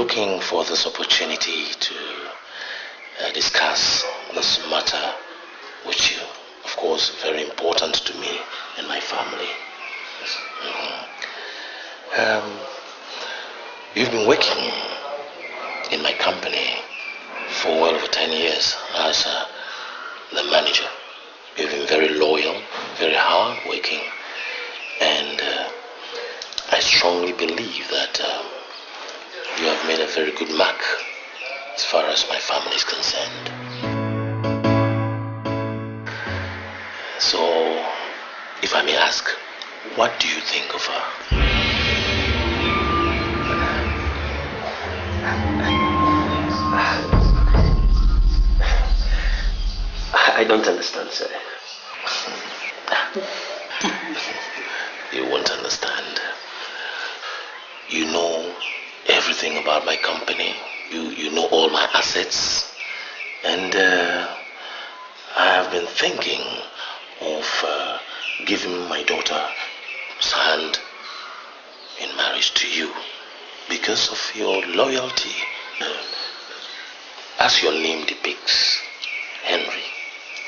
looking for this opportunity to discuss this matter with you. Of course, very important to me and my family. You've been working in my company for well over 10 years as the manager. You've been very loyal, very hard-working, and I strongly believe that you have made a very good mark as far as my family is concerned. So, if I may ask, what do you think of her? I don't understand, sir. You won't understand. You know everything about my company. You know all my assets. And I have been thinking of giving my daughter's hand in marriage to you because of your loyalty. As your name depicts, Henry.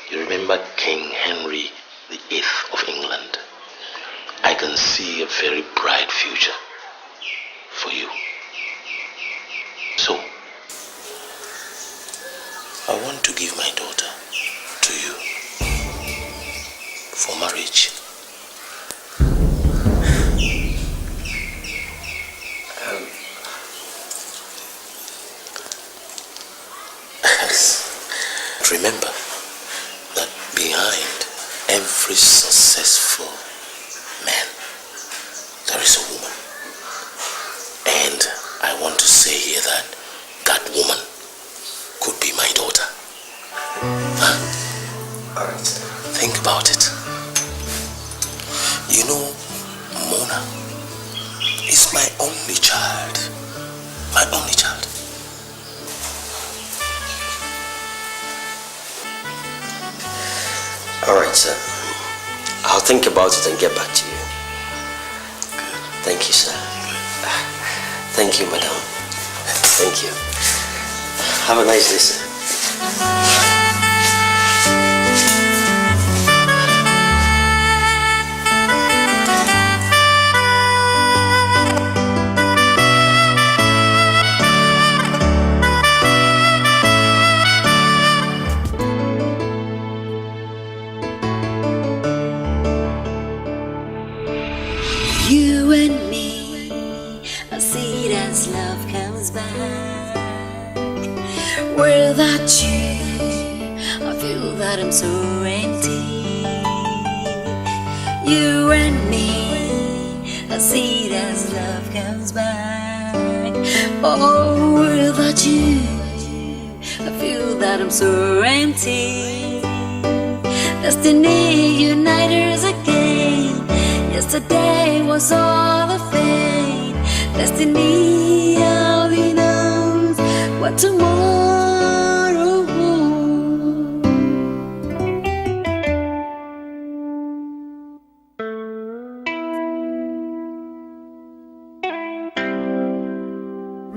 You remember King Henry VIII of England. I can see a very bright future for you. So, I want to give my daughter to you for marriage. Remember that behind every successful man, there is a woman. And I want to say here that that woman could be my daughter. Huh? Alright. Think about it. You know, Mona is my only child. My only child. Alright, sir. I'll think about it and get back to you. Good. Thank you, sir. Thank you, madam. Thank you. Have a nice day, sir. You and me, I see it as love comes back. Without you, I feel that I'm so empty. You and me, I see it as love comes back. Oh, without you, I feel that I'm so empty. Destiny unite us again. Yesterday was all a fate. Destiny only knows what tomorrow holds.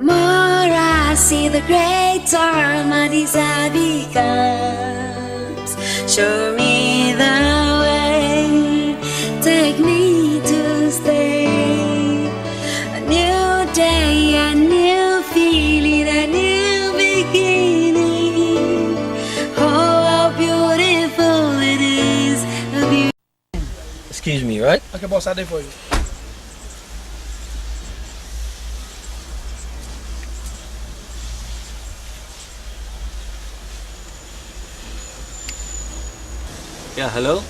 More I see, the greater my desire becomes. Show me the way, take me to stay. A new day, a new feeling, a new beginning. Oh, how beautiful it is. Excuse me, right? Okay, boss, I'll do it for you. Yeah, hello?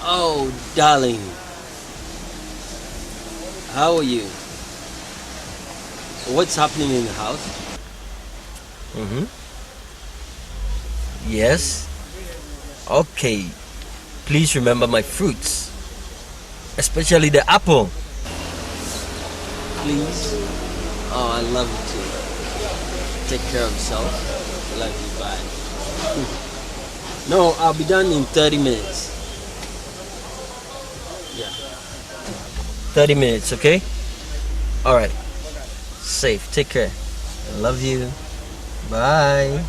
Oh, darling. How are you? What's happening in the house? Yes. Okay. Please remember my fruits. Especially the apple. Please? Oh, I love you too. Take care of yourself. Love you, bye. No, I'll be done in 30 minutes. Yeah. 30 minutes, okay? Alright. safe. Take care. I love you. Bye.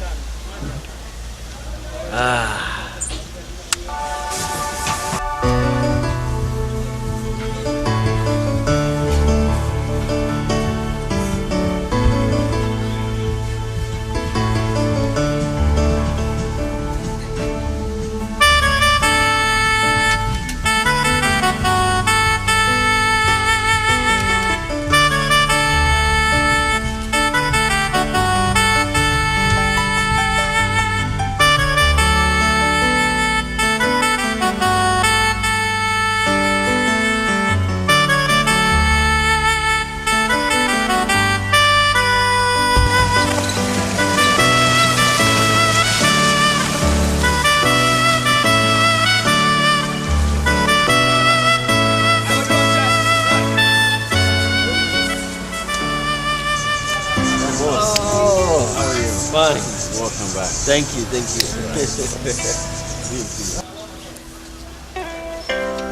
Fine. Welcome back. Thank you.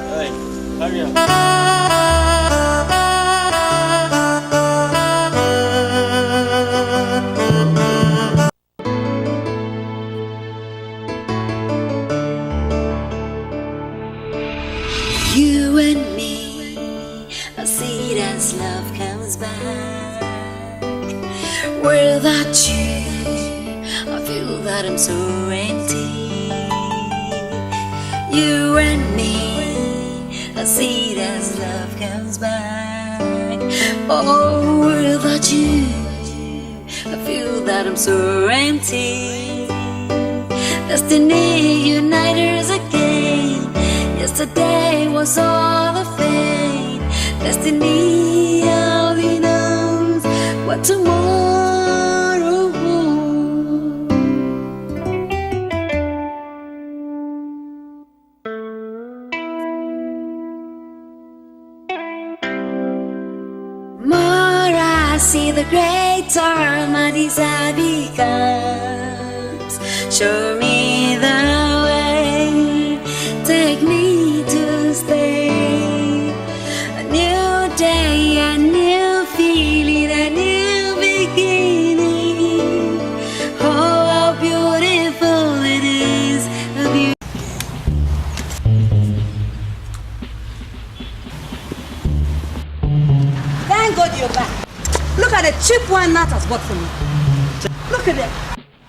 Hey, hurry up. You and me, I see it as love comes back. Without you, I feel that I'm so empty. You and me, I see it as love comes back. Oh, without you, I feel that I'm so empty. Destiny unite us again. Yesterday was all a fate. Destiny only knows what tomorrow holds. More I see, the greater my desire becomes. Show me the way, take me to stay. A new day, a new feeling, a new beginning. Oh, how beautiful it is. Thank God you're back. Look at the cheap one Nat has bought for me. Look at it.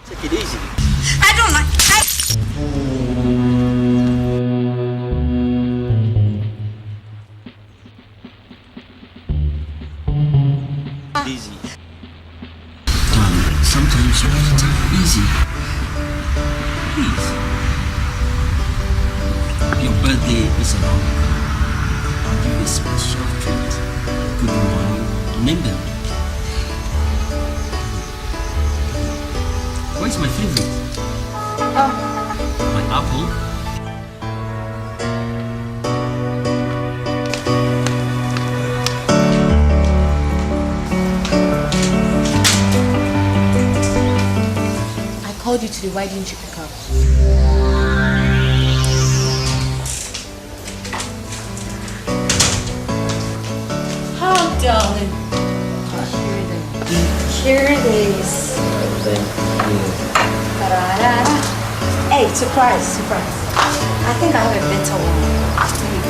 Take it easy. I don't like. Easy. Darling, sometimes you have to take it easy. Please. Your birthday is around the corner. I'll give you a special treat. Good morning. Name them. What's my favorite? My apple. I called you today. Why didn't you pick up? Oh, darling. Here it is. Thank you. Ta-da-da-da. Hey, surprise. I think I have a better one. Here you go.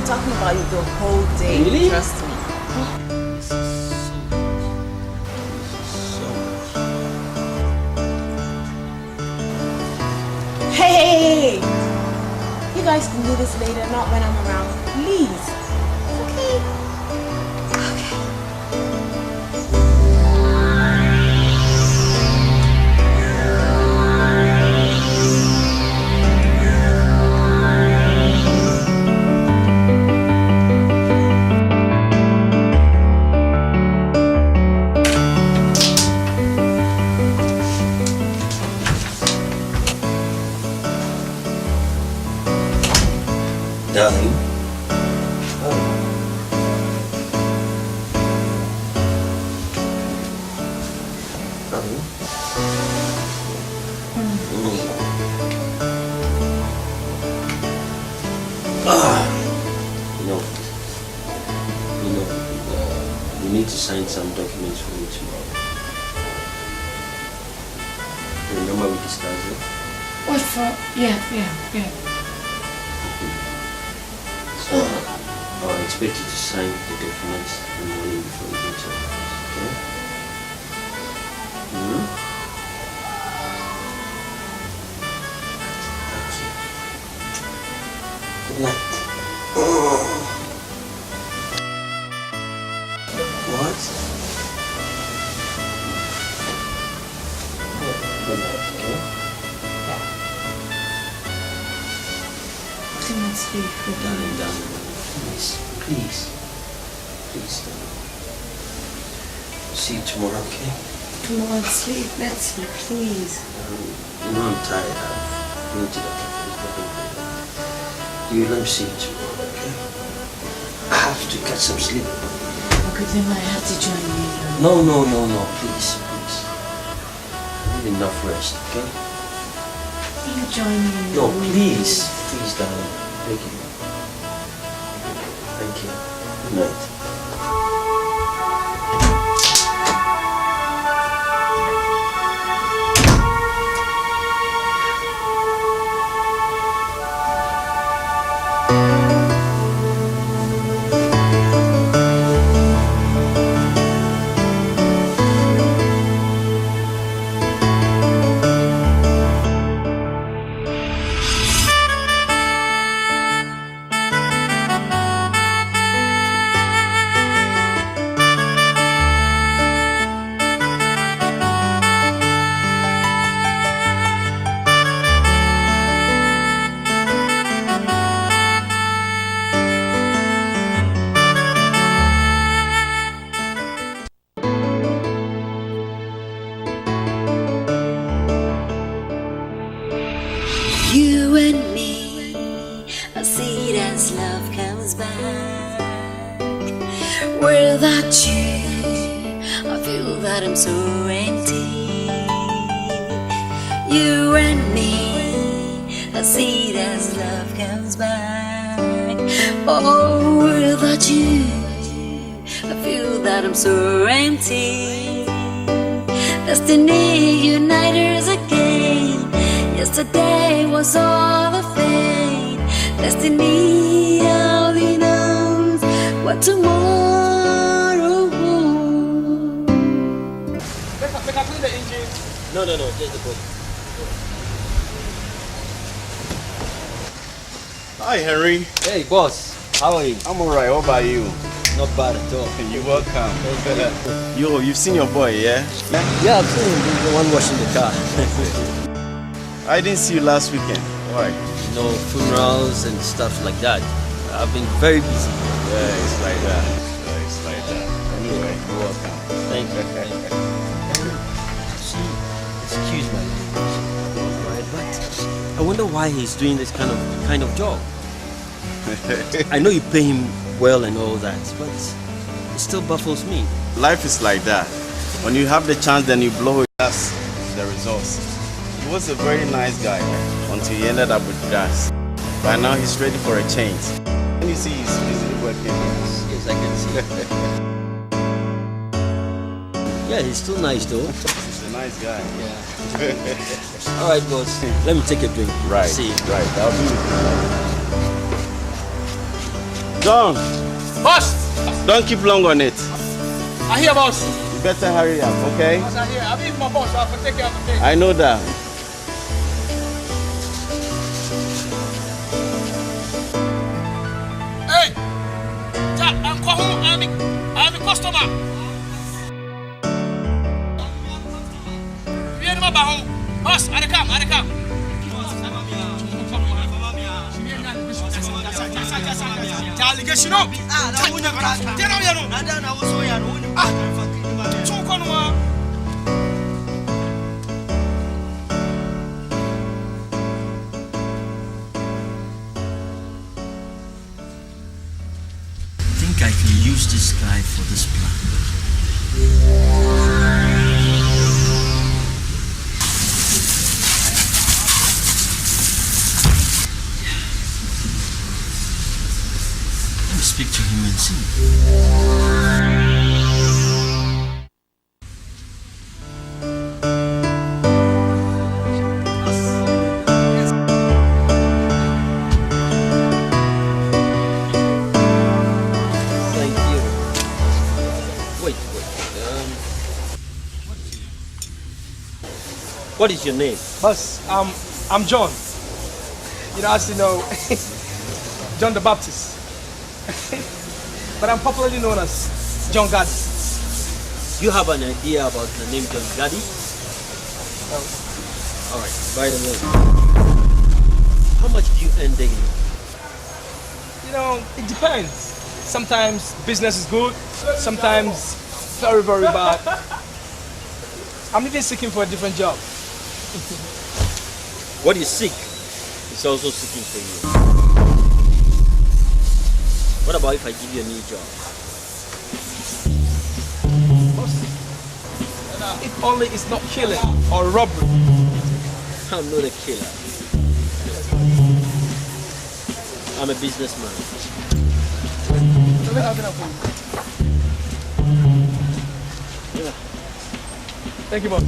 Talking about you the whole day. Really? Trust me. Hey! You guys can do this later, not when I'm around. Please. Okay? Okay. Darling. We need to sign some documents for you tomorrow. Remember we discussed it? What for? Yeah. So, I expect you to sign the documents in the morning before you go to office, okay? Thank you. Good night. What? Good night, okay? Sleep. Darling, please, darling. See you tomorrow, okay? Come on, sleep. Let's sleep, please. You know I'm tired. I've been to the cafe. Let me see you tomorrow, okay? I have to get some sleep. Okay, then I have to join you. No, please. I need enough rest, okay? You join me. No, please, darling. Thank you. Good night. You and me, I see it as love comes back. Without you, I feel that I'm so empty. You and me, I see it as love comes back. Oh, without you, I feel that I'm so empty. Destiny unite us again. Yesterday was all a fate. Destiny only knows what tomorrow holds. Make I clean the engine? No, just the book. Hi, Henry. Hey, boss. How are you? I'm alright. What about you? Not bad at all. You're welcome. Yo, you've seen your boy, yeah? Yeah, I've seen him. He's the one washing the car. I didn't see you last weekend. Why? You know, funerals and stuff like that. I've been very busy. Yeah, it's like that. Anyway, you're welcome. Thank you. See, excuse my language, right? But I wonder why he's doing this kind of job. I know you pay him well and all that, but it still baffles me. Life is like that. When you have the chance, then you blow it. That's the results. He was a very nice guy until he ended up with gas. By now, he's ready for a change. And you see, he's busy working. Yes, I can see. Yeah, he's still nice though. He's a nice guy. Yeah. All right, boss. Let me take a drink. Right. See you. Right. That'll be John, Boss! don't keep long on it. I hear, boss. You better hurry up, okay? Boss, I hear. I mean, my boss, I have to take care of the thing. I know that. Hey! Jack, I'm a customer. You ain't my home. Boss, I come. Allegation up. think I can use this guy for this plan. Let me speak to him and see. What is your name? Boss, I'm John. You know, as you know, John the Baptist. But I'm popularly known as John Gaddy. You have an idea about the name John Gaddy? Alright, by the way, how much do you earn daily? You know, it depends. Sometimes business is good, sometimes very, very bad. I'm even seeking for a different job. What you seek is also seeking for you. What about if I give you a new job? If only it's not killing or robbery. I'm not a killer. I'm a businessman. Thank you, boss.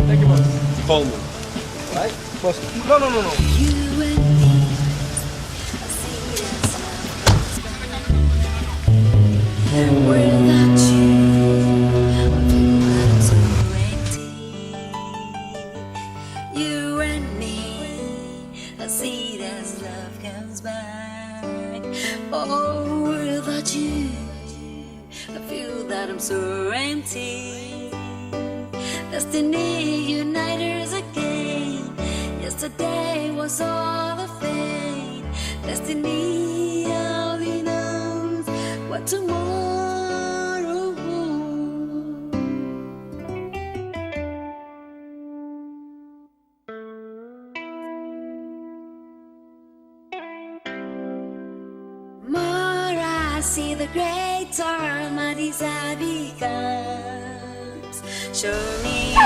Thank you, boss. Call me. Right? Boss. No. You and me, without you, you and me, I see that love comes back. Oh, without you, I feel that I'm so empty. Destiny unite us again. Yesterday was all a fate. Destiny only knows what tomorrow holds. More I see, the greater my desire becomes. Show me the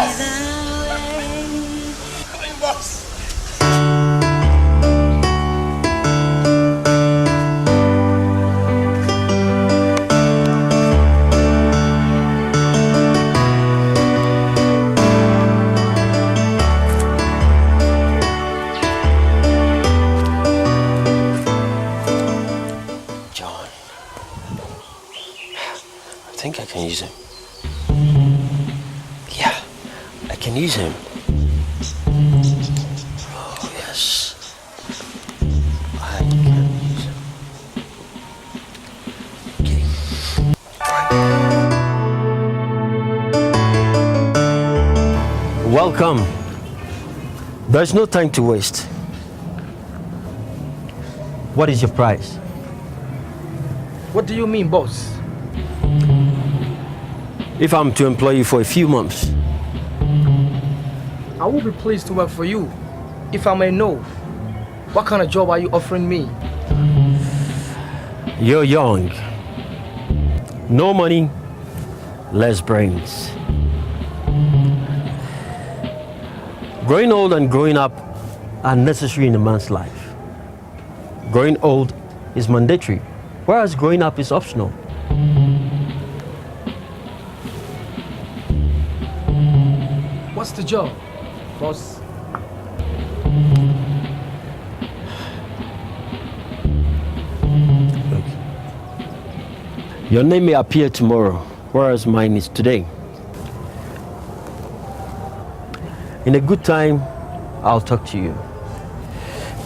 way. Boss. John. I think I can use him. Yeah, I can use him. Oh, yes. I can use him. Okay. Welcome. There's no time to waste. What is your price? What do you mean, boss? If I'm to employ you for a few months, I will be pleased to work for you. If I may know, what kind of job are you offering me? you're young. No money, less brains. Growing old and growing up are necessary in a man's life. Growing old is mandatory, whereas growing up is optional. What's the job, boss? Look, your name may appear tomorrow, whereas mine is today. In a good time, I'll talk to you.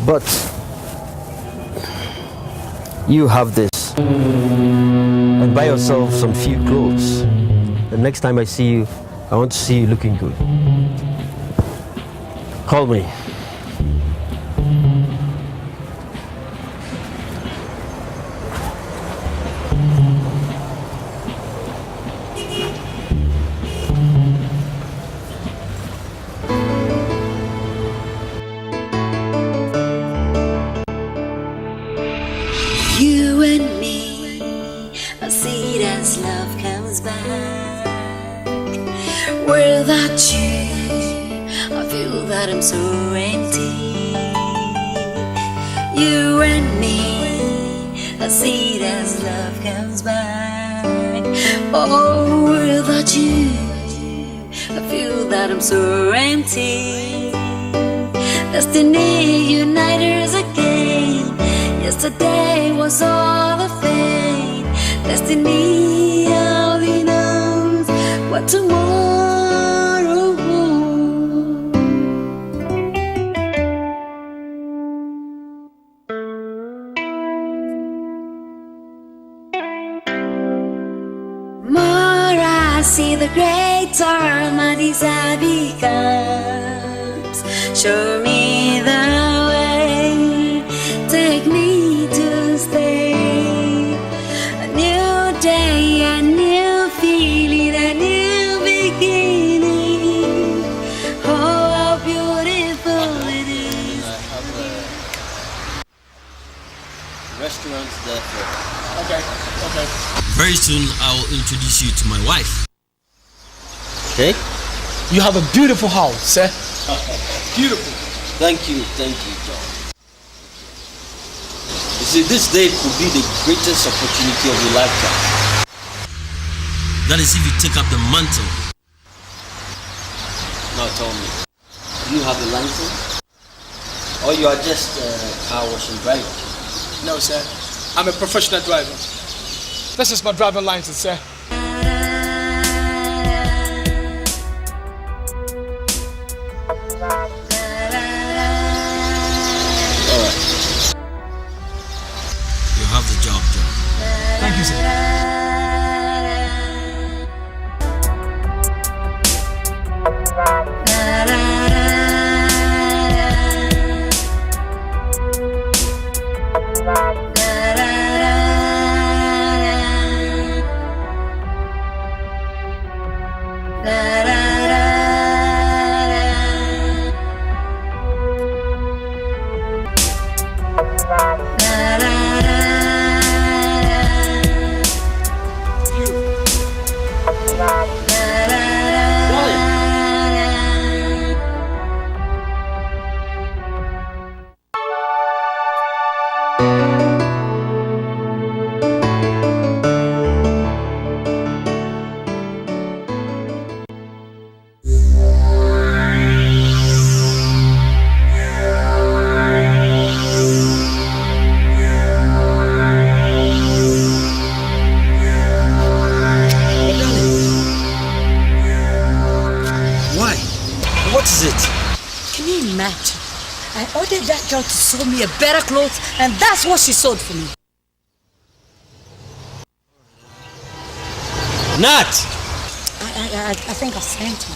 But you have this. And buy yourself some few clothes. The next time I see you, I want to see you looking good. Call me. as love comes back. Without you, I feel that I'm so empty. You and me, I see it as love comes back. Oh, without you, I feel that I'm so empty. Destiny united us again. Yesterday was all a fate. Destiny only knows what tomorrow holds. More I see, the greater my desire becomes. Show me the way, take me to stay. A new day, a new feeling, a new beginning. Oh, how beautiful it is. I have restaurants there for. Okay. Very soon I will introduce you to my wife. Okay? You have a beautiful house, sir. Beautiful. Thank you, John. You see, this day could be the greatest opportunity of your lifetime. That is if you take up the mantle. Now tell me, do you have a license? Or you are just a car washing driver? No, sir. I'm a professional driver. This is my driving license, sir. You have the job, John. Thank you, sir. I ordered that girl to sew me a better clothes, and that's what she sewed for me. Nat! I think I sent her.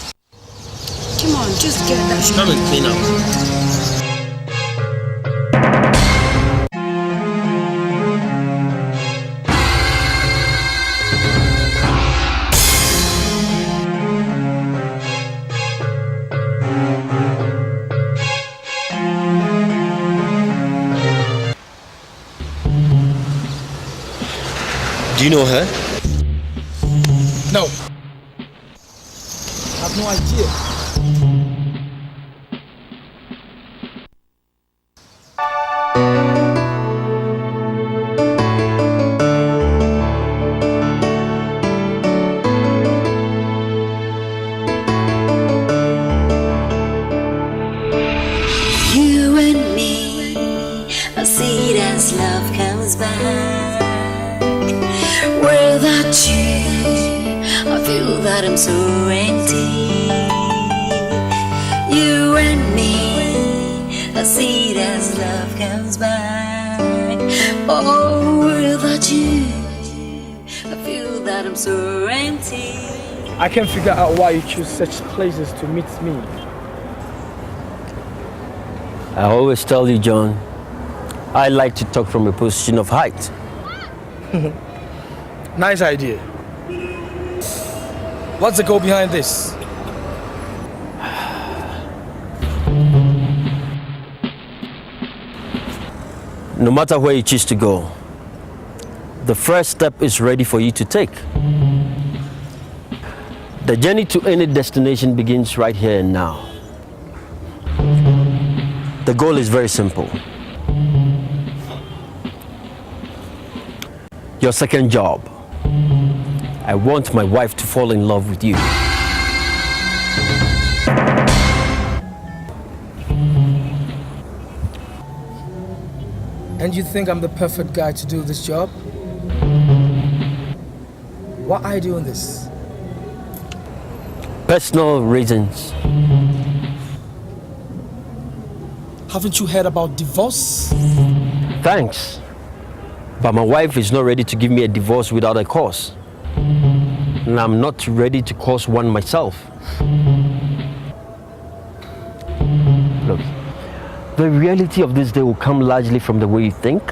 Come on, just get that. Come and clean up. Do you know her? No. I have no idea. You and me, I see it as love comes back. Without you, I feel that I'm so empty. You and me, I see it as love comes back. Oh, without you, I feel that I'm so empty. I can't figure out why you choose such places to meet me. I always tell you, John, I like to talk from a position of height. Nice idea. What's the goal behind this? No matter where you choose to go, the first step is ready for you to take. The journey to any destination begins right here and now. The goal is very simple. Your second job. I want my wife to fall in love with you. And you think I'm the perfect guy to do this job? Why are you doing this? Personal reasons. Haven't you heard about divorce? Thanks. But my wife is not ready to give me a divorce without a cause. And I'm not ready to cause one myself. Look, the reality of this day will come largely from the way you think,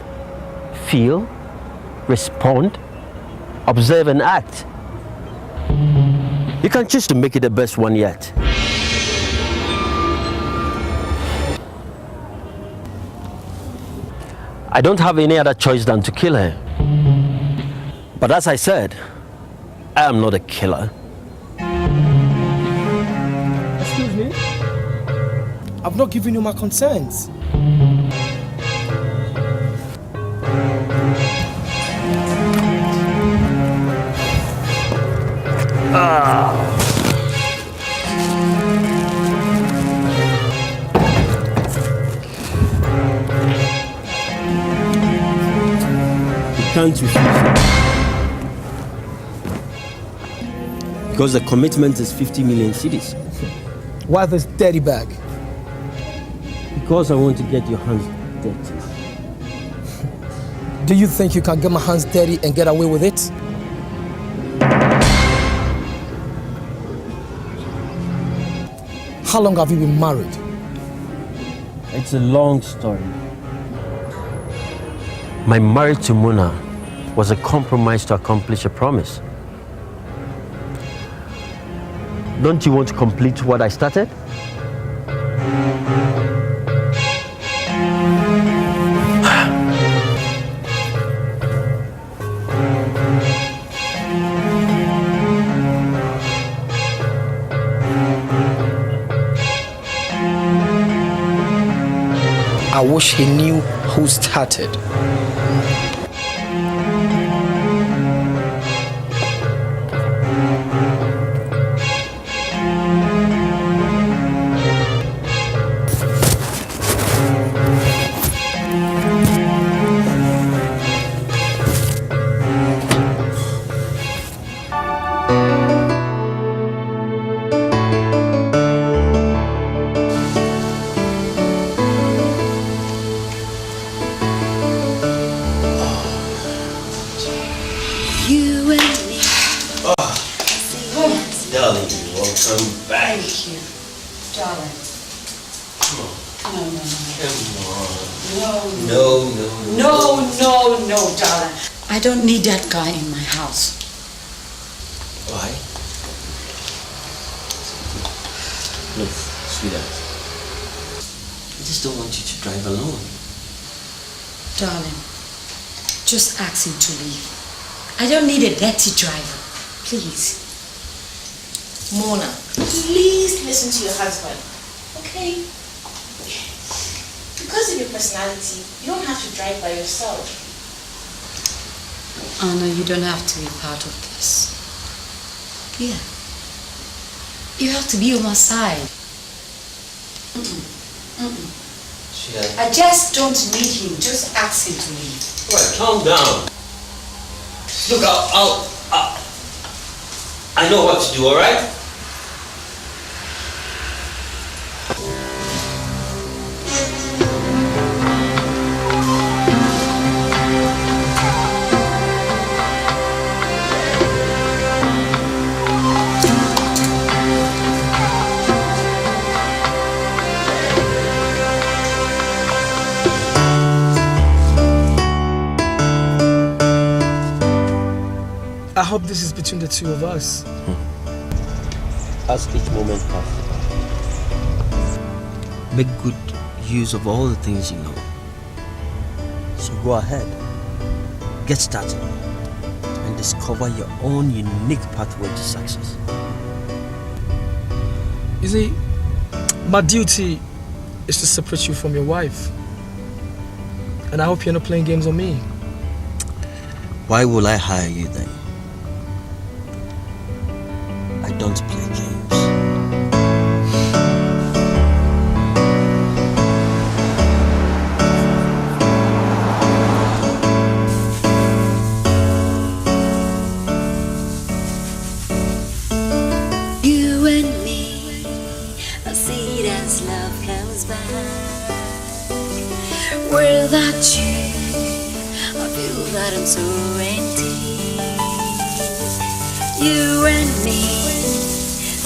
feel, respond, observe and act. You can choose to make it the best one yet. I don't have any other choice than to kill her. But as I said, I am not a killer. Excuse me? I've not given you my consent. Can't refuse it. Because the commitment is 50 million cedis. Why this dirty bag? Because I want to get your hands dirty. Do you think you can get my hands dirty and get away with it? How long have you been married? It's a long story. My marriage to Muna was a compromise to accomplish a promise. Don't you want to complete what I started? I wish he knew who started. I don't need that guy in my house. Why? Look, sweetheart, I just don't want you to drive alone. Darling, just ask him to leave. I don't need a dirty driver. Please. Mona, please listen to your husband, okay? Because of your personality, you don't have to drive by yourself. Anna, you don't have to be part of this. Yeah. You have to be on my side. I just don't need him. Just ask him to leave. All right, calm down. Look, I know what to do, all right? I hope this is between the two of us. As each moment passes, make good use of all the things you know. So go ahead. Get started. discover your own unique pathway to success. You see, my duty is to separate you from your wife. And I hope you're not playing games on me. Why will I hire you then? I don't play games. You and me, I see it as love comes back. Without you, I feel that I'm so empty. You and me,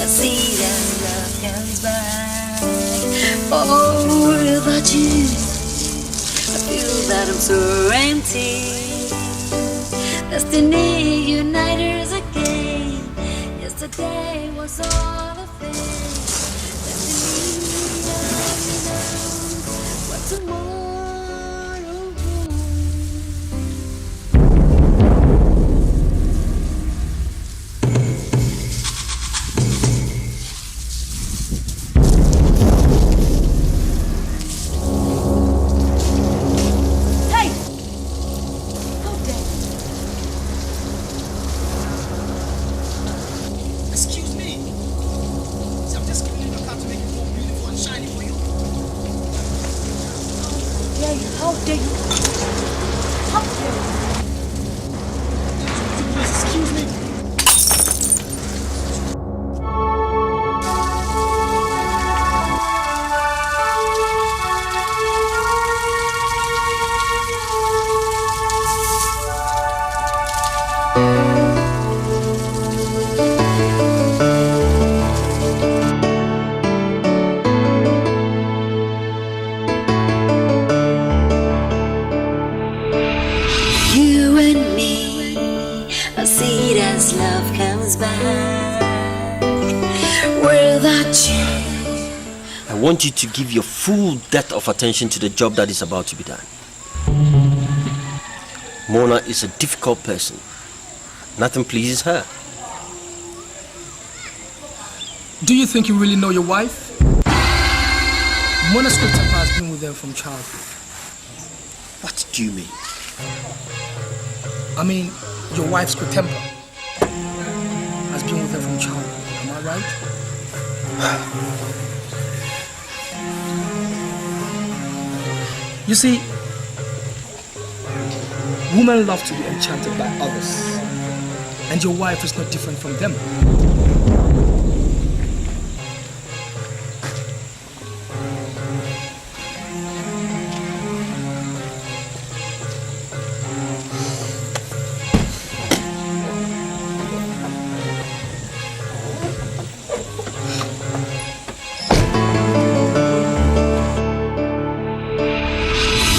I see that love comes back. Oh, without you, I feel that I'm so empty. Destiny unite us again. Yesterday was all a fake. Destiny, what tomorrow holds. Hey! How dare you? Excuse me. So I'm just giving you the car to make it more beautiful and shiny for you. Dare you? How dare you? How dare you? Please excuse me. You and me, I see it as love comes back. Without you, I want you to give your full depth of attention to the job that is about to be done. Mona is a difficult person. Nothing pleases her. Do you think you really know your wife? Mona Scriptapa has been with them from childhood. What do you mean? I mean, your wife's good temper has been with her from childhood. Am I right? You see, women love to be enchanted by others, and your wife is not different from them.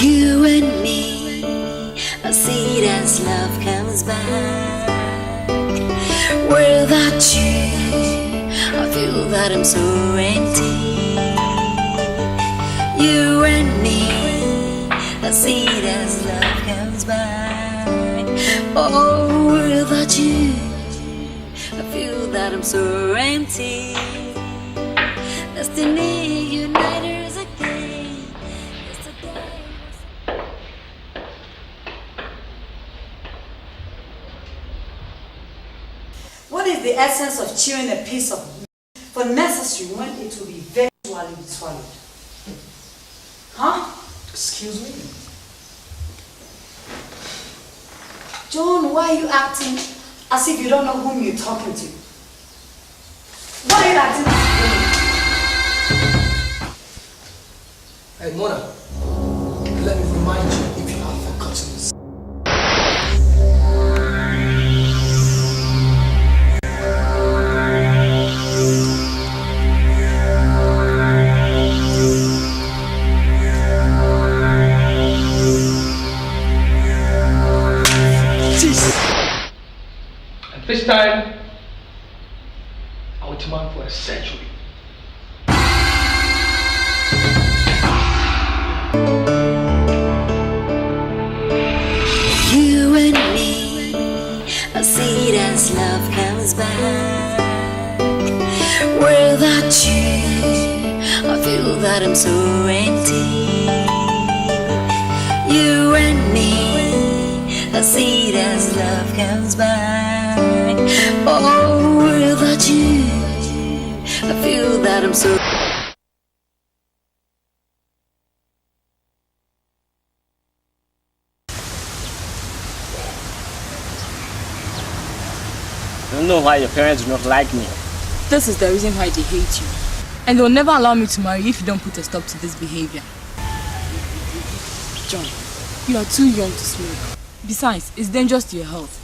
you and me, I see it as love comes back. Without you, I feel that I'm so empty. You and me, I see it as love comes back. Oh, without you, I feel that I'm so empty. Destiny unite us again. Yesterday was What is the essence of chewing a piece of meat for necessary when it will be very swallowed? Huh? Excuse me? John, why are you acting as if you don't know whom you're talking to? Why are you acting as if you don't know? Hey, Mona, let me remind you if you have forgotten this. And this time, I will demand for a century. you and me, I see see it as love comes back. Without you, I feel that I'm so empty. You and me, I see it as love comes back. Oh, without you, I feel that I'm so. I don't know why your parents do not like me. This is the reason why they hate you. And they'll never allow me to marry if you don't put a stop to this behavior. John, you are too young to smoke. Besides, it's dangerous to your health.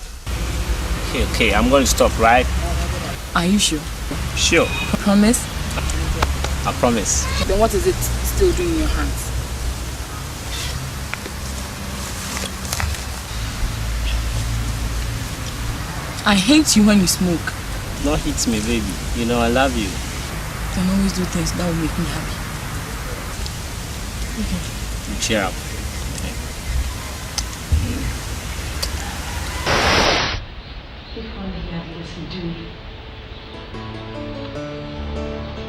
Okay, I'm going to stop, right? Are you sure? Sure. Promise? I promise. Then what is it still doing in your hands? I hate you when you smoke. Don't hit me, baby. You know I love you. You can always do things that will make me happy. Okay. Cheer up. If only he had listened to me.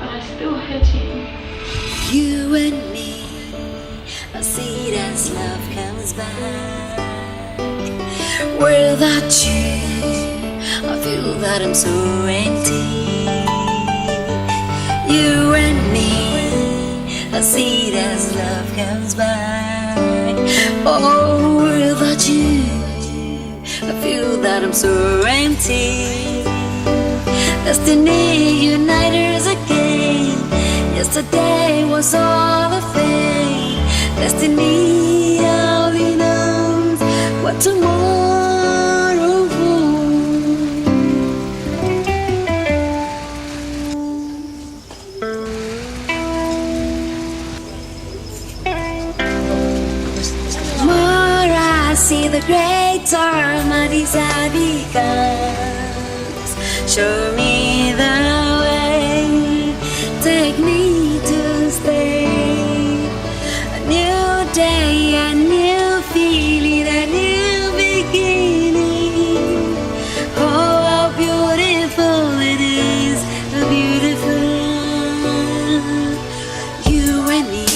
But I still hate him. You and me, I see it as love comes back. Without you, I feel that I'm so empty. You and me, I see it as love comes back. Oh, without you, I feel that I'm so empty. Destiny unite us again. Yesterday was all a fake. Destiny only knows what tomorrow holds. More I see, the greater my desire becomes. Show me the way, take me to stay. A new day, a new feeling, a new beginning. Oh, how beautiful it is, how beautiful. You and me,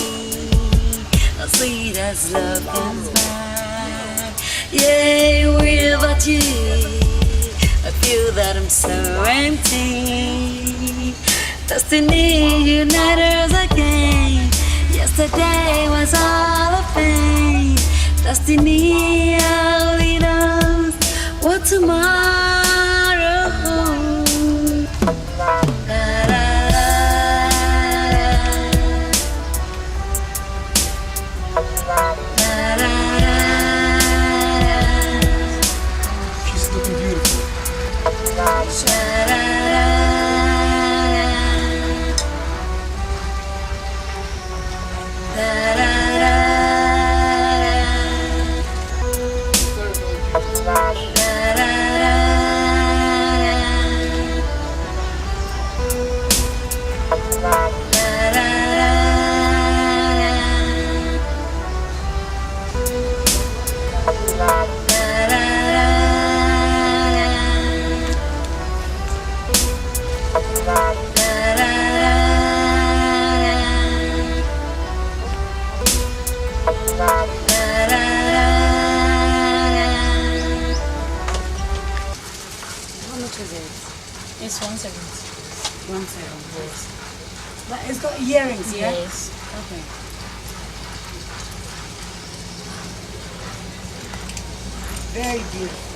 I see it as love comes back. Yeah, without you, I feel that I'm so empty. Destiny unite us again. Yesterday was all a fake. Destiny only knows what tomorrow holds. Da, da, da, da, da. She's looking beautiful. It's 170. 170. Yes. But it's got earrings, yeah? Yes. Okay. Very beautiful.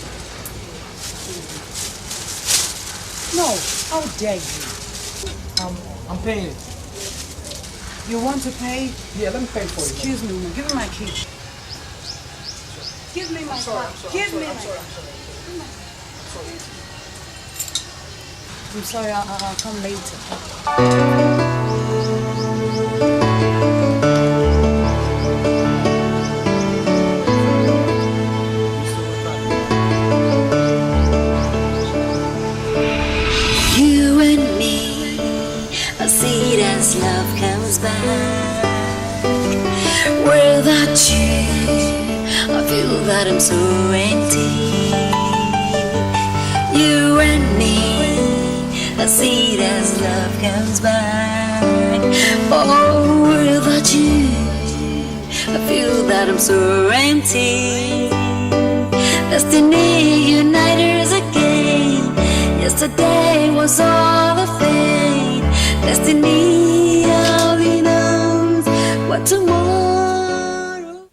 No, how dare you? I'm paying it. You want to pay? Yeah, let me pay for it. Excuse me, woman. Give me my key. Give me my card. Give me my card. I'm sorry, I'll come later. You and me, I see it as love comes back. Without you, I feel that I'm so empty. I see it as love comes by. Oh, without you, I feel that I'm so empty. Destiny unite us again. Yesterday was all a fate. Destiny only knows what tomorrow.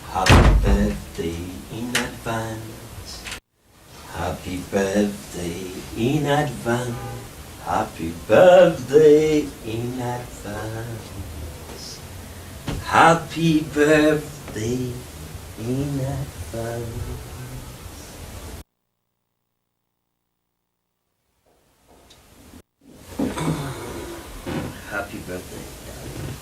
Happy birthday in advance. Happy birthday in advance. Happy birthday in advance. Happy birthday in advance. Happy birthday, darling.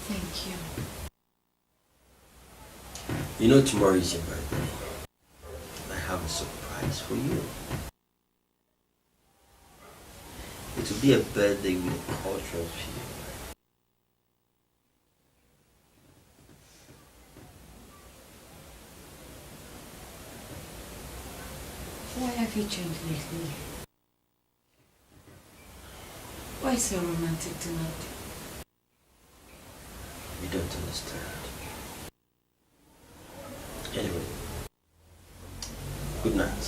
Thank you. You know tomorrow is your birthday. I have a surprise for you. It will be a birthday with a cultural feel. Why have you changed lately? Why so romantic tonight? You don't understand. Anyway, good night.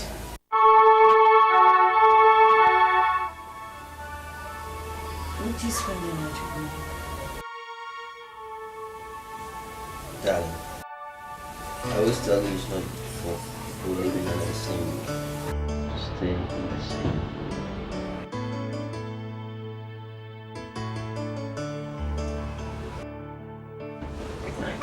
Would you spend the night with me? Darling, I always tell you it's not for people living under the same roof. Stay in the same. Good night.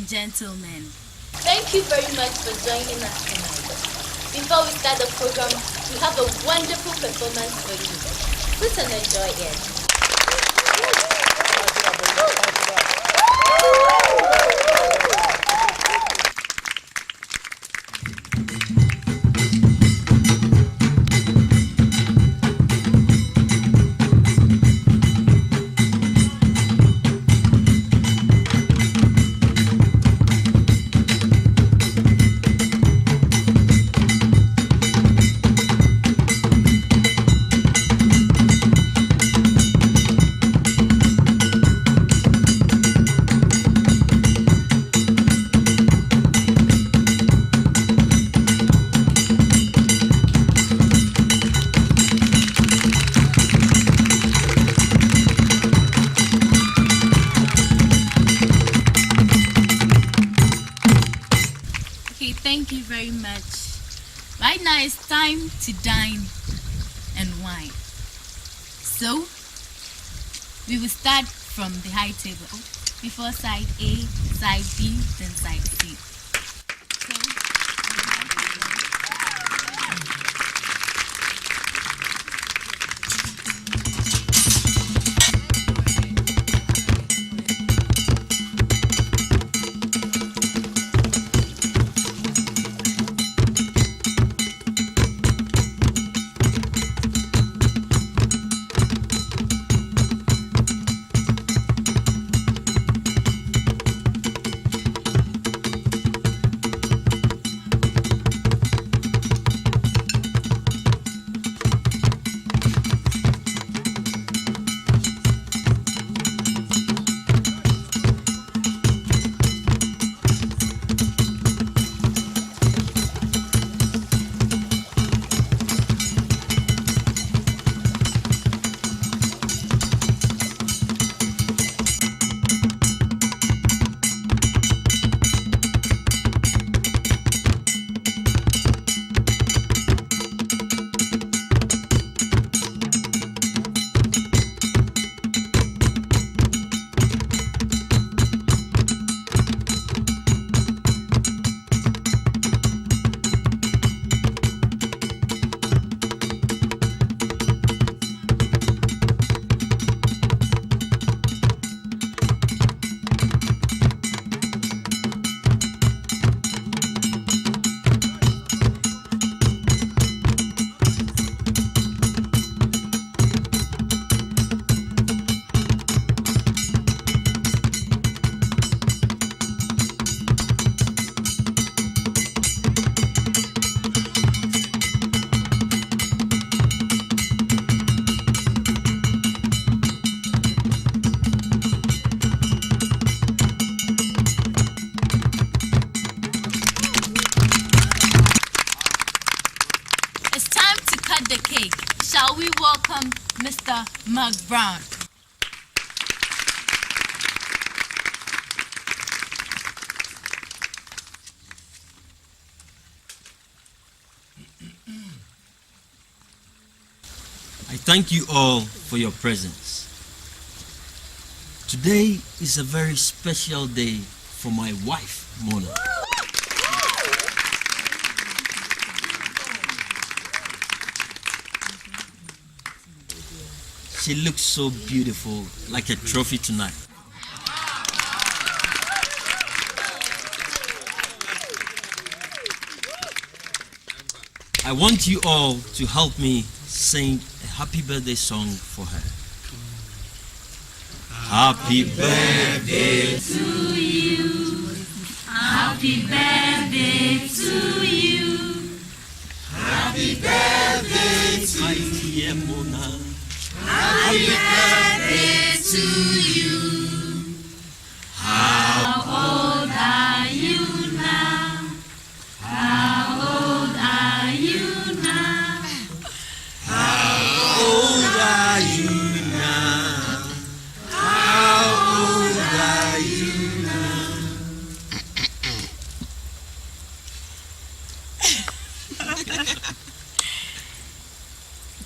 Gentlemen, thank you very much for joining us tonight. Before we start the program, we have a wonderful performance for you. Please enjoy it. Thank you very much. Right now it's time to dine and wine. So, we will start from the high table. Before side A, side B, then side C. Mark Brown. I thank you all for your presence. Today is a very special day for my wife, Mona. She looks so beautiful, like a trophy tonight. I want you all to help me sing a happy birthday song for her. Happy birthday to you. Happy birthday to you. Happy birthday to you. Happy birthday to you. How old are you now? How old are you now? How old are you now? How old are you now?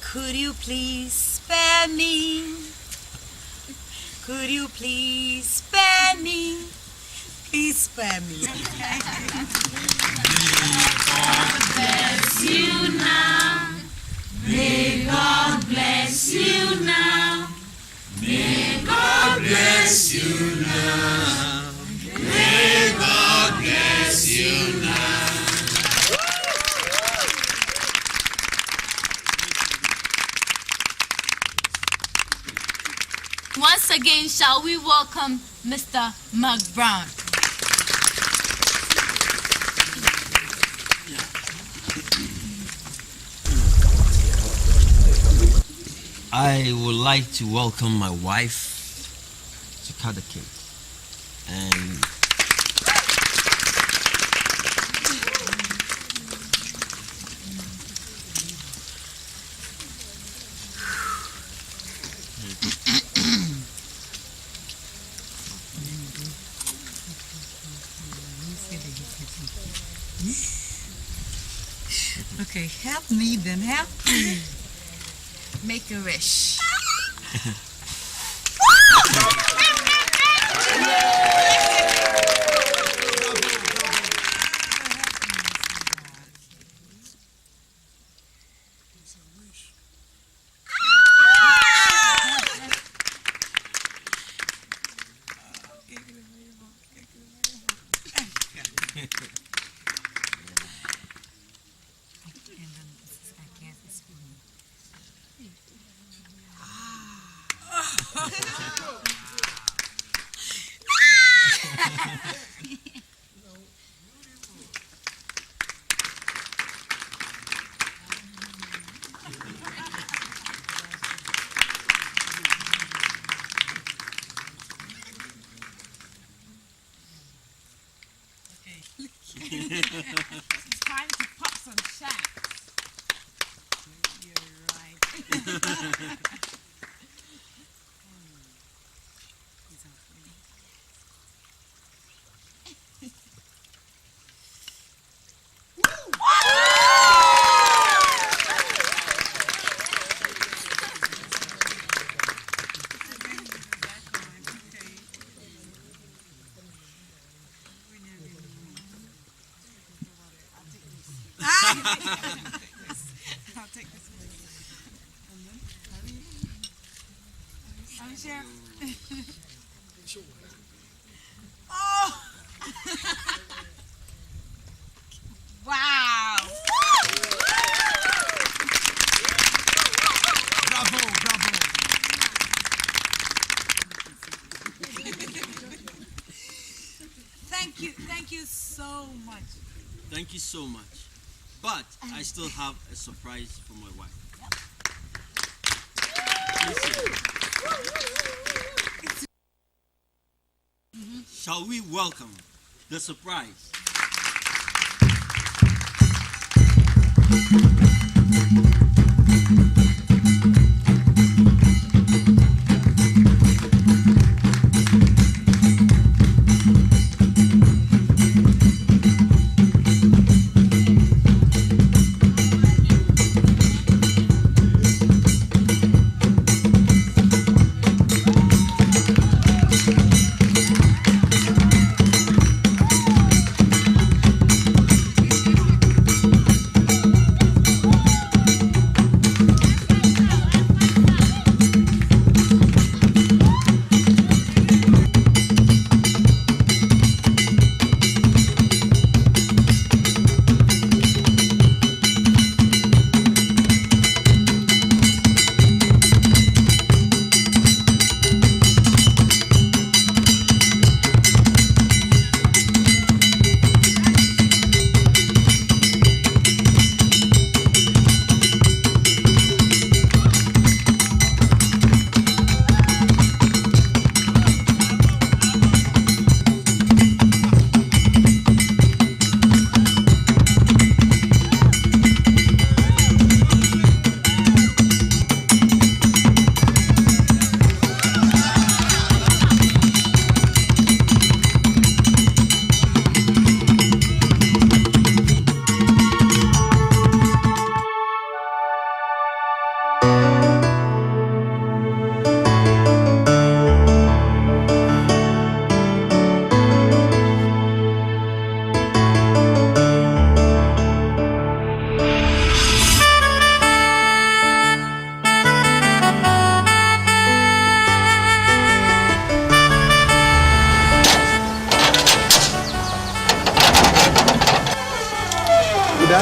Could you please spare me? Could you please spare me? Please spare me. God bless you now. May God bless you now. May God bless you now. May God bless you now. Once again, shall we welcome Mr. Mark Brown? I would like to welcome my wife to cut the cake. And Okay, help me then, help me. Make a wish. It's time to pop some shots. You're right. I'll take this one. I'm sure. Oh! Wow! Bravo, bravo. Thank you so much. thank you so much. But I still have a surprise for my wife. Shall we welcome the surprise?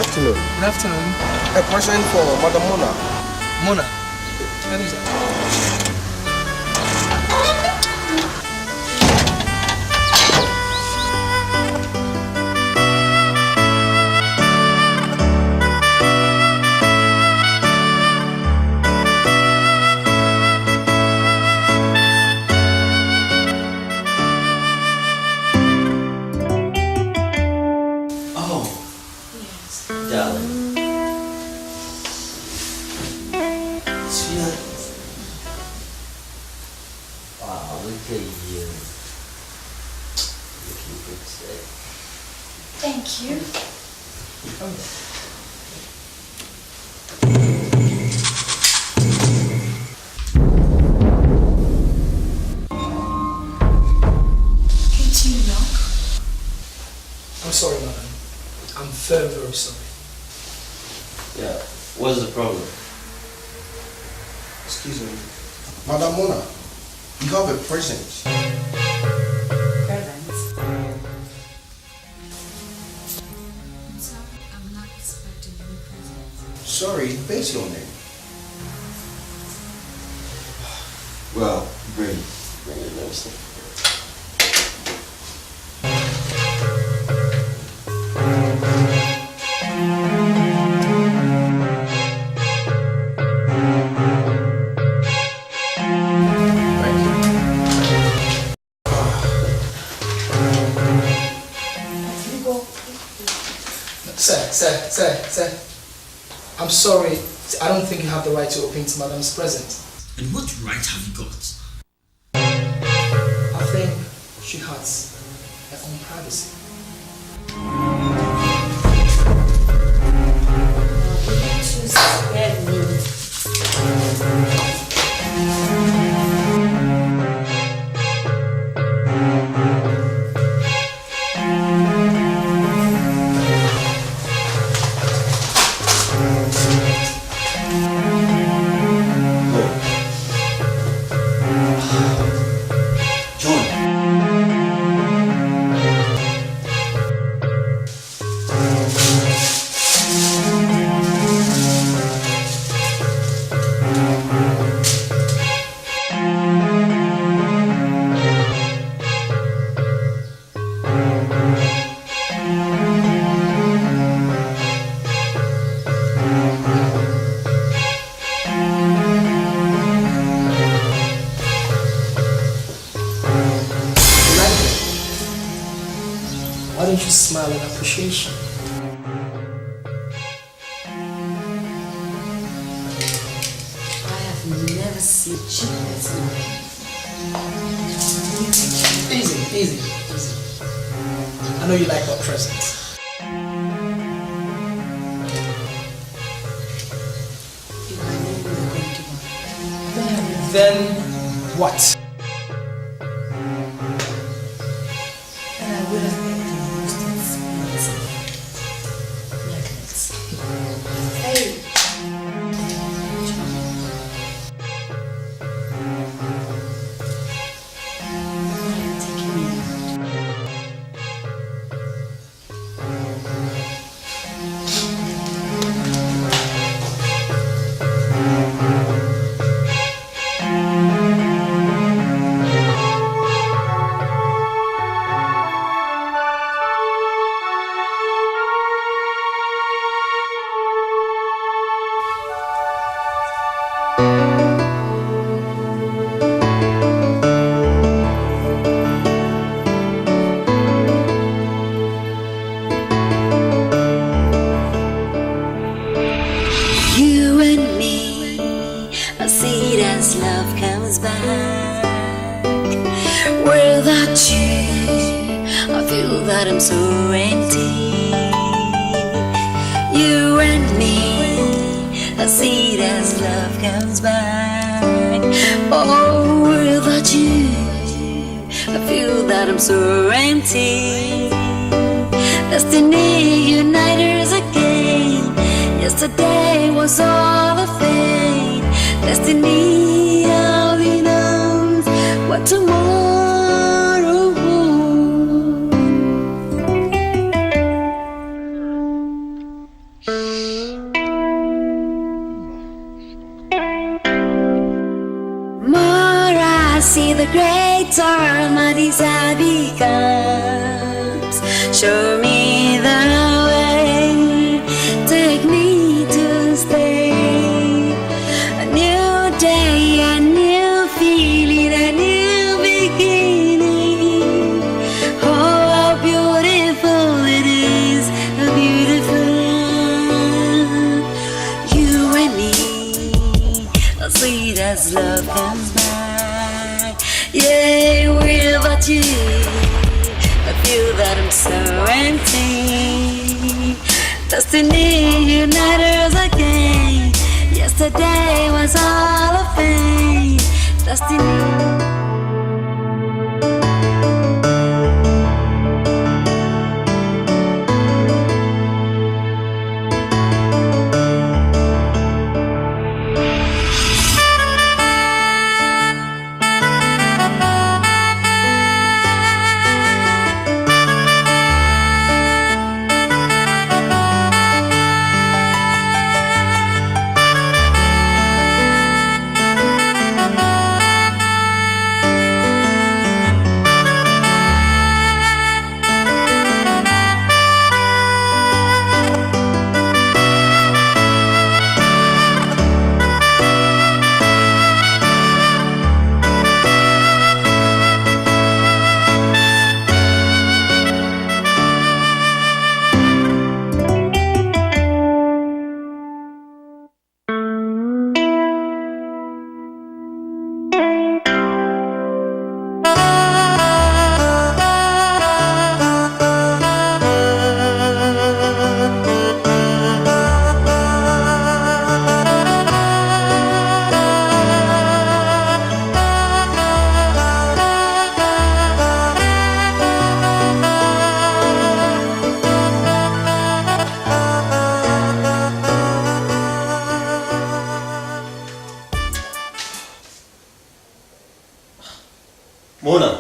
afternoon. Good afternoon. A present for Madam Mona. Mona. What is that? Darling. Sweetheart. Wow, look at you. Looking good today. Thank you. Ain't you young? I'm sorry, madam. I'm very, very sorry. Yeah, what's the problem? Excuse me. Madam Mona, you have a present. I'm not expecting any presents. Sorry, base your name. Well, bring it, let me see. Sir. I'm sorry. I don't think you have the right to open to madam's present. And what right have you got? I think she has her own privacy. You scared me. Why don't you smile in appreciation? I have never seen cheapness in my life. Easy. I know you like our presents. If I knew you were going to buy. Then what? And I would have made the most expensive necklace. Hey! You and me, I see it as love comes back. Without you, I feel that I'm so empty. You and me, I see it as love comes back. Oh, without you, I feel that I'm so empty. Destiny unite us again. Yesterday was all a fate. Destiny only knows what tomorrow holds. Show me the way, take me to stay. A new day, a new feeling, a new beginning. Oh, how beautiful it is, how beautiful. You and me, as sweet as love comes by. Yeah, without you, I feel that I'm so empty. Destiny united us again. Yesterday was all a fate. Destiny. Mona.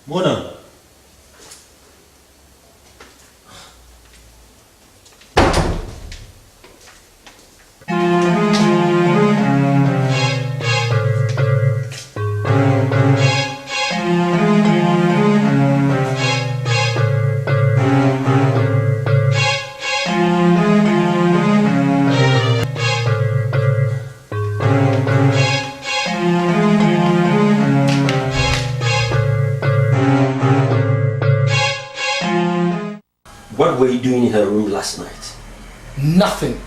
Mona. What were you doing in her room last night? Nothing.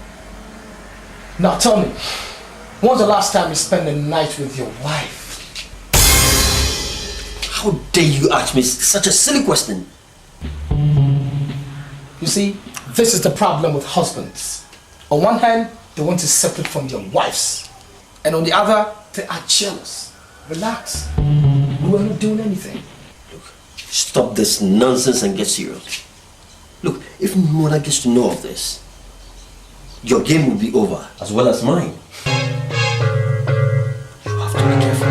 Now tell me, when's the last time you spent the night with your wife? How dare you ask me such a silly question? You see, this is the problem with husbands. On one hand, they want to separate from your wives. And on the other, they are jealous. Relax. We are not doing anything. Look, stop this nonsense and get serious. Look, if Mona gets to know of this, your game will be over, as well as mine. You have to be careful.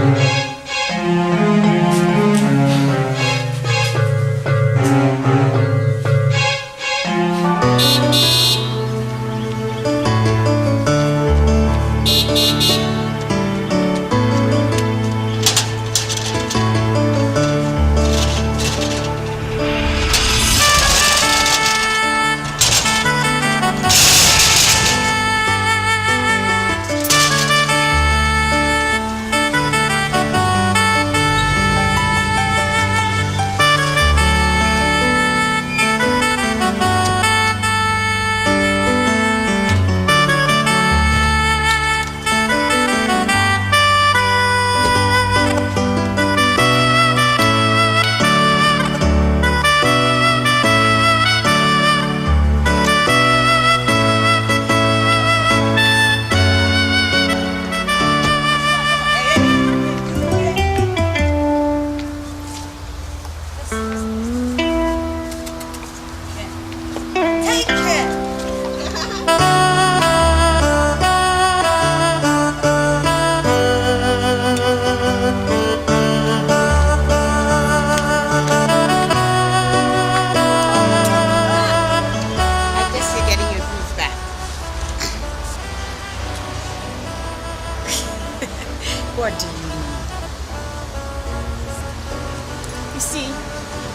see,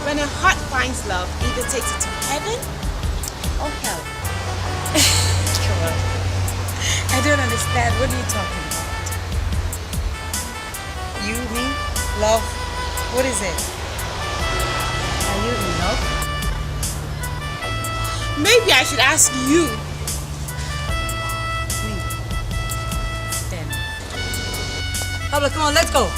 when a heart finds love, either takes it to heaven or hell. Come on. I don't understand. What are you talking about? You, me, love. What is it? Are you in love? Maybe I should ask you. Me. Then. Pablo, come on, let's go.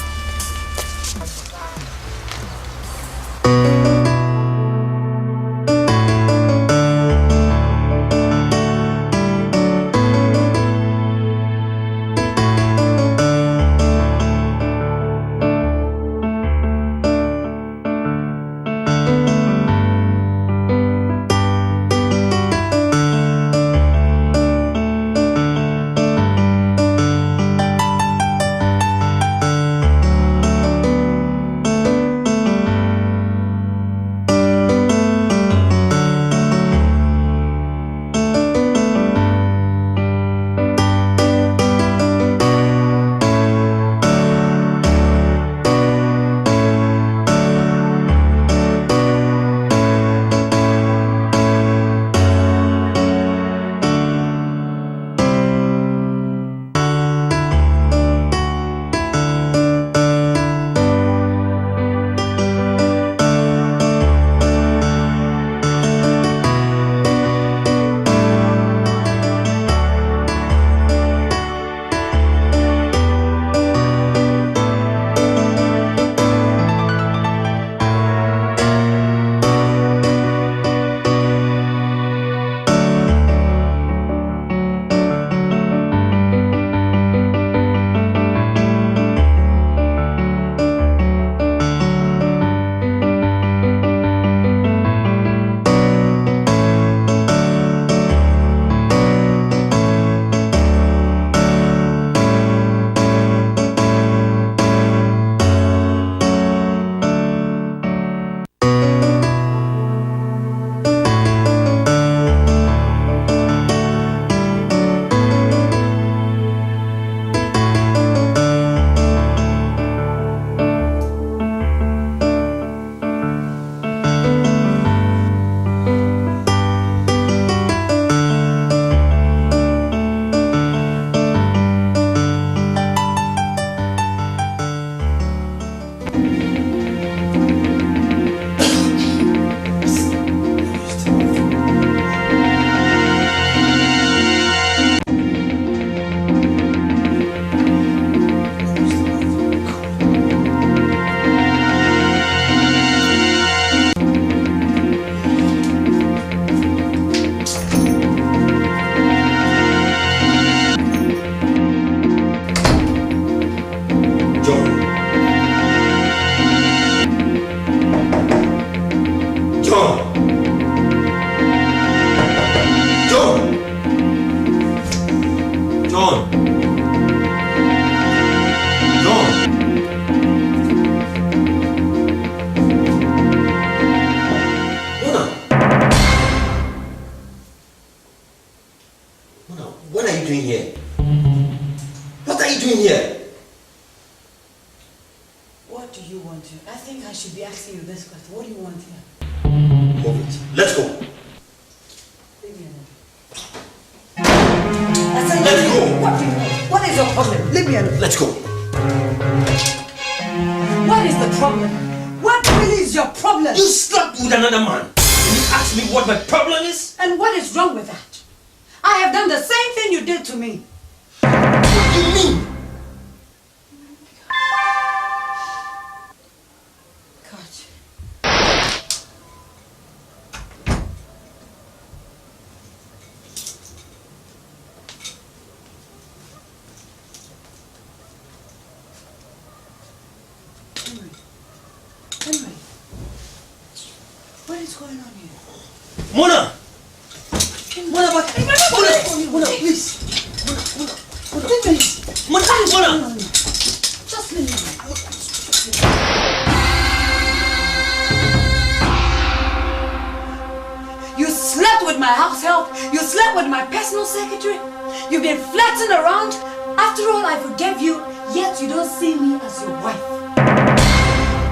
Yet you don't see me as your wife.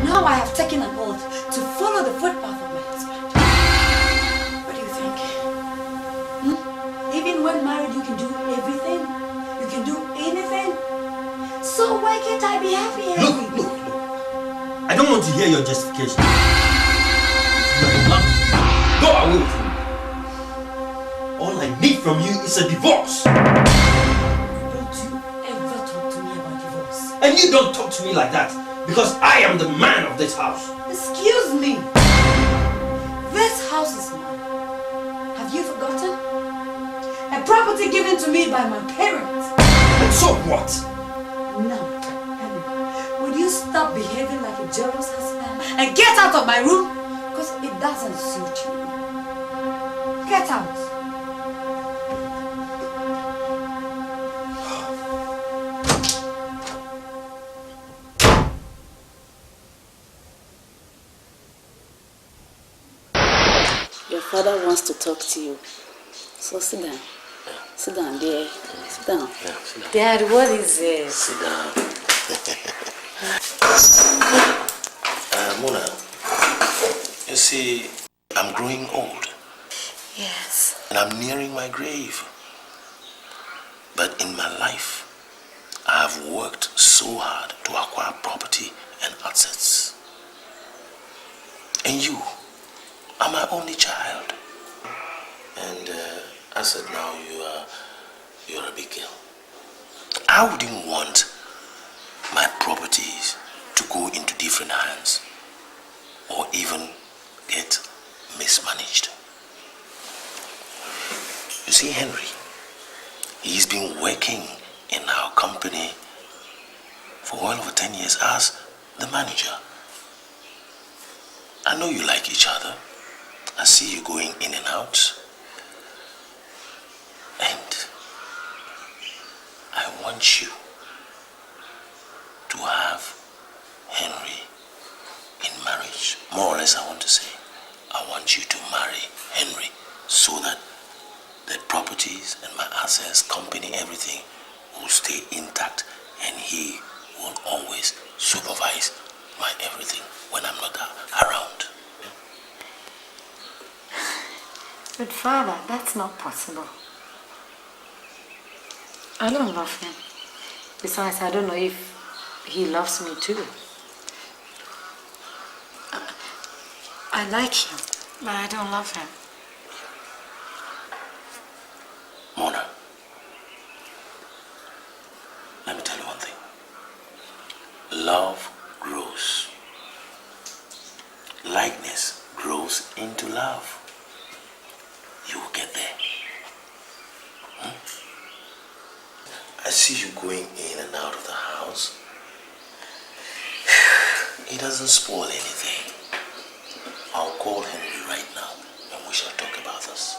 Now I have taken an oath can't I be happy? Look. I don't want to hear your justification. Go away with me. All I need from you is a divorce. Don't you ever talk to me about divorce. And you don't talk to me like that because I am the man of this house. Excuse me. This house is mine. Have you forgotten? A property given to me by my parents. And so what? Now, Henry, will you stop behaving like a jealous husband and get out of my room? Because it doesn't suit you. Get out. Your father wants to talk to you. So sit down. Sit down, dear. Sit down. Yeah, sit down. Dad, what is this? Sit down. Mona, you see, I'm growing old. Yes. And I'm nearing my grave. But in my life, I have worked so hard to acquire property and assets. And you are my only child. And I said now you're a big girl. I wouldn't want my properties to go into different hands or even get mismanaged. You see, Henry, he's been working in our company for well over 10 years as the manager. I know you like each other. I see you going in and out. And I want you to have Henry in marriage. More or less, I want to say, I want you to marry Henry so that the properties and my assets, company, everything will stay intact and he will always supervise my everything when I'm not around. But Father, that's not possible. I don't love him. Besides, I don't know if he loves me too. I like him, but I don't love him. Mona, let me tell you one thing. Love grows. Likeness grows into love. You will get there. I see you going in and out of the house. It doesn't spoil anything. I'll call Henry right now and we shall talk about this.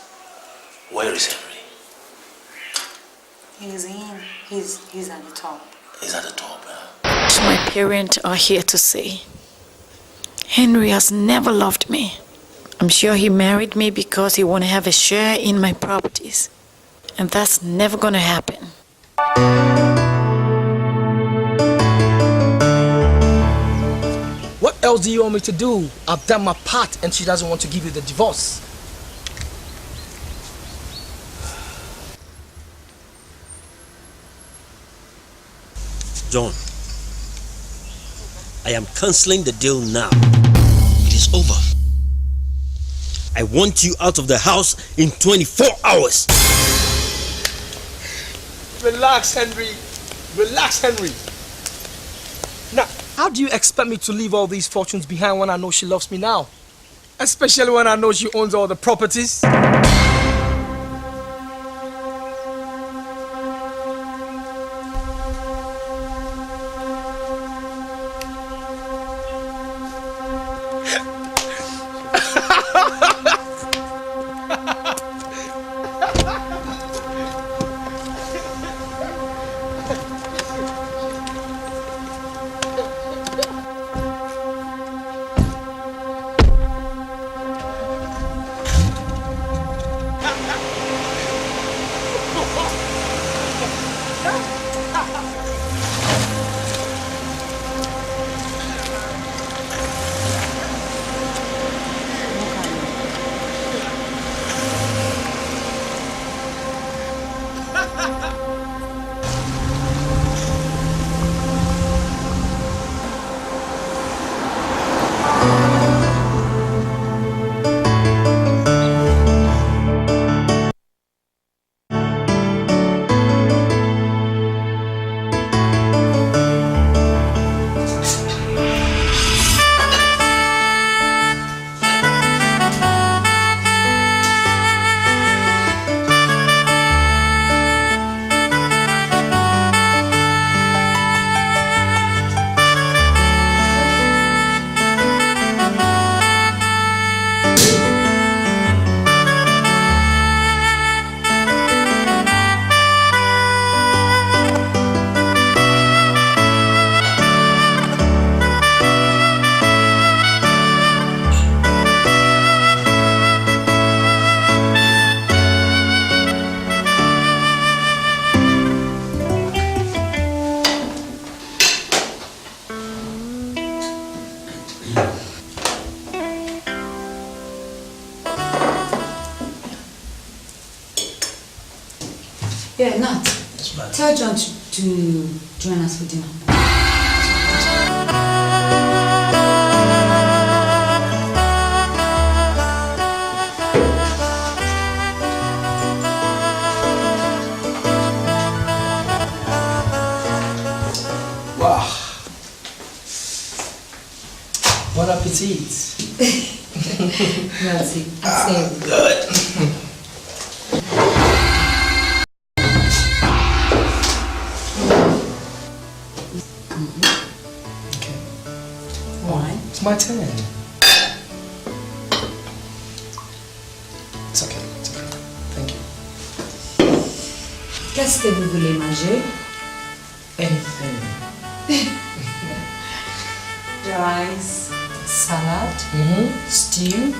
Where is Henry? He's in. He's at the top. He's at the top, My parents are here to say, Henry has never loved me. I'm sure he married me because he want to have a share in my properties. And that's never going to happen. What else do you want me to do? I've done my part and she doesn't want to give you the divorce. John, I am cancelling the deal now. It is over. I want you out of the house in 24 hours. Relax, Henry. Relax, Henry. Now, how do you expect me to leave all these fortunes behind when I know she loves me now? Especially when I know she owns all the properties. Yeah, Nat. Yes, ma'am. Tell John to join us for dinner. Wow. Bon appetit. Merci. Good. It's my turn. It's okay. It's okay. Thank you. Qu'est-ce que vous voulez manger? Anything. Rice, salad, stew,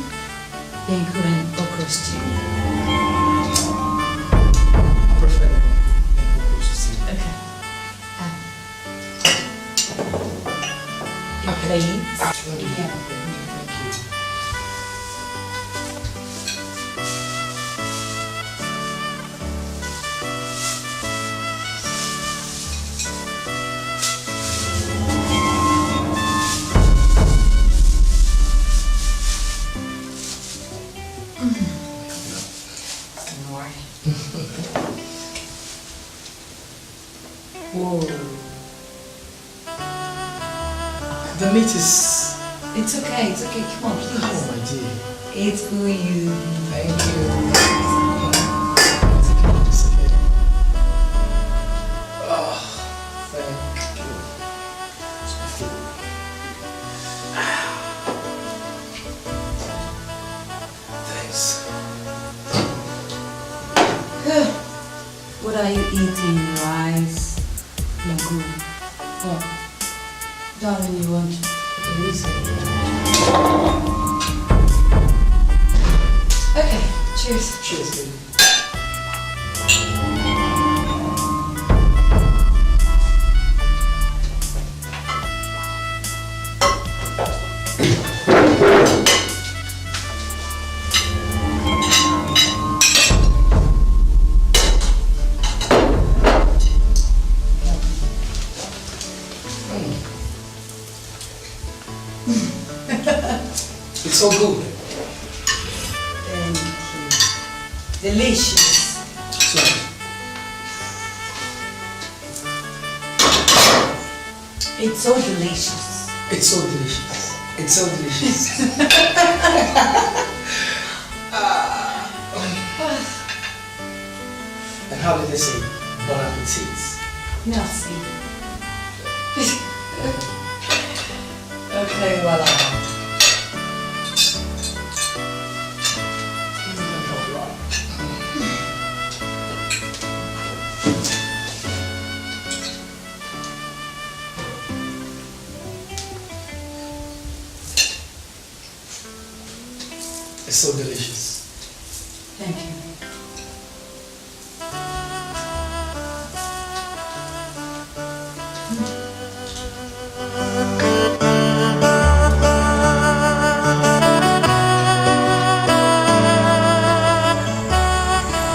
yankur and okra stew. I prefer the stew. Okay. Your plate. Yeah. Whoa. The meat is... It's okay, come on, please. Oh, my dear. It's for you. Thank you. It's okay. Oh, thank you. Thanks. What are you eating? Rice? Lagoon? What? Darling, you want to Okay, cheers. Cheers, baby. It's so good. Thank you. Delicious. So, It's so delicious. it's so delicious. It's so delicious. And how did they say bon appetit? Merci. Okay, voila. It's so delicious. Thank you.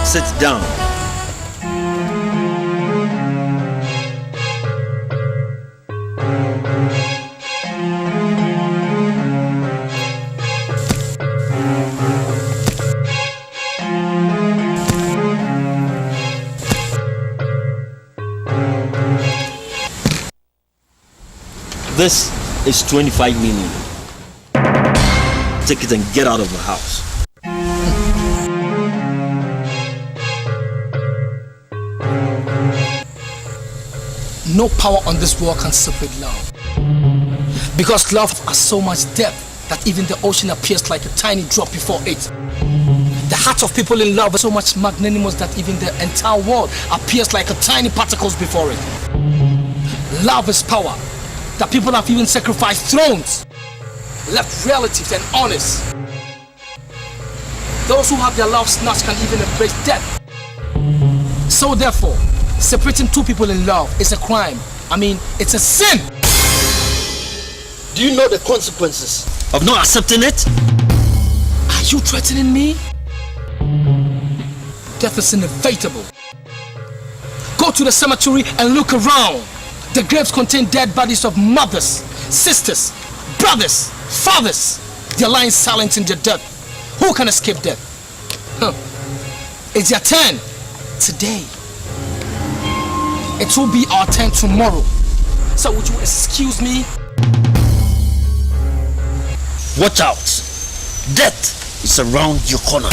Sit down. This is 25 million. Take it and get out of the house. No power on this world can separate love. Because love has so much depth that even the ocean appears like a tiny drop before it. The heart of people in love is so much magnanimous that even the entire world appears like a tiny particles before it. Love is power, that people have even sacrificed thrones, left relatives and honors. Those who have their love snatched can even embrace death. So therefore, separating two people in love is a crime. I mean, it's a sin. Do you know the consequences of not accepting it? Are you threatening me? Death is inevitable. to the cemetery and look around. The graves contain dead bodies of mothers, sisters, brothers, fathers. They're lying silent in their death. Who can escape death? It's your turn today. It will be our turn tomorrow. So would you excuse me? Watch out! Death is around your corner.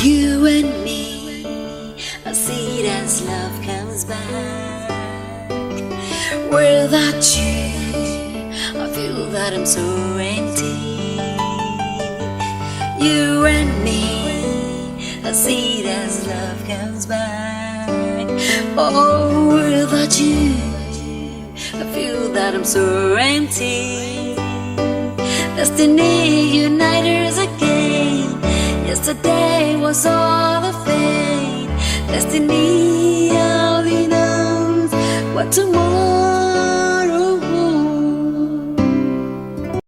You and me, I see it as love comes back. Without you, I feel that I'm so empty. You and me, I see it as love comes back. Oh, without you, I feel that I'm so empty. Destiny unite us again. Yesterday was all a fate. Destiny only knows what tomorrow